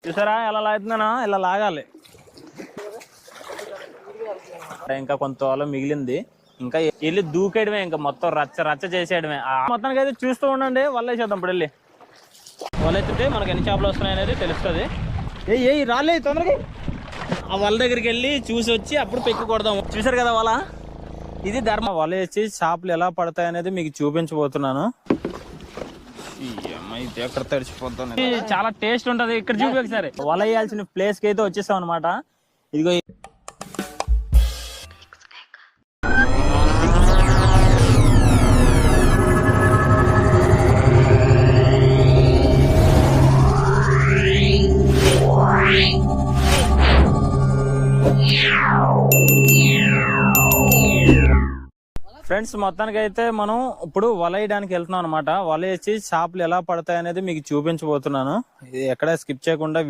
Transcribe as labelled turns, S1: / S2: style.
S1: చూసారా ఎలా లాగుతున్నానా? ఇలా లాగాలి. ఇంకా కొంత వల మిగిలింది, ఇంకా వెళ్ళి దూకేయడమే, ఇంకా మొత్తం రచ్చ చేసేయడమే. మొత్తానికి అయితే చూస్తూ ఉండండి, వల వేసేద్దాం. ఇప్పుడు వెళ్ళి వల ఎత్తితే మనకి ఎన్ని చేపలు వస్తున్నాయి అనేది తెలుస్తుంది. ఏ రాలే తొందరగా ఆ వల దగ్గరికి వెళ్ళి చూసి వచ్చి అప్పుడు పెక్కి కొడదాం. చూసారు కదా వల, ఇది ధర్మ. వల వేసి చేపలు ఎలా పడతాయి అనేది మీకు చూపించబోతున్నాను. ఎక్కడ తడిచిపోతాను. చాలా టేస్ట్ ఉంటది. ఇక్కడ చూపి ఒకసారి. వల వేయాల్సిన ప్లేస్ కి అయితే వచ్చేసాం అనమాట. ఇదిగో ఫ్రెండ్స్, మొత్తానికి అయితే మనం ఇప్పుడు వల వేయడానికి వెళ్తున్నాం అనమాట. వల వేసి చేపలు ఎలా పడతాయి అనేది మీకు చూపించబోతున్నాను. ఇది ఎక్కడ స్కిప్ చేయకుండా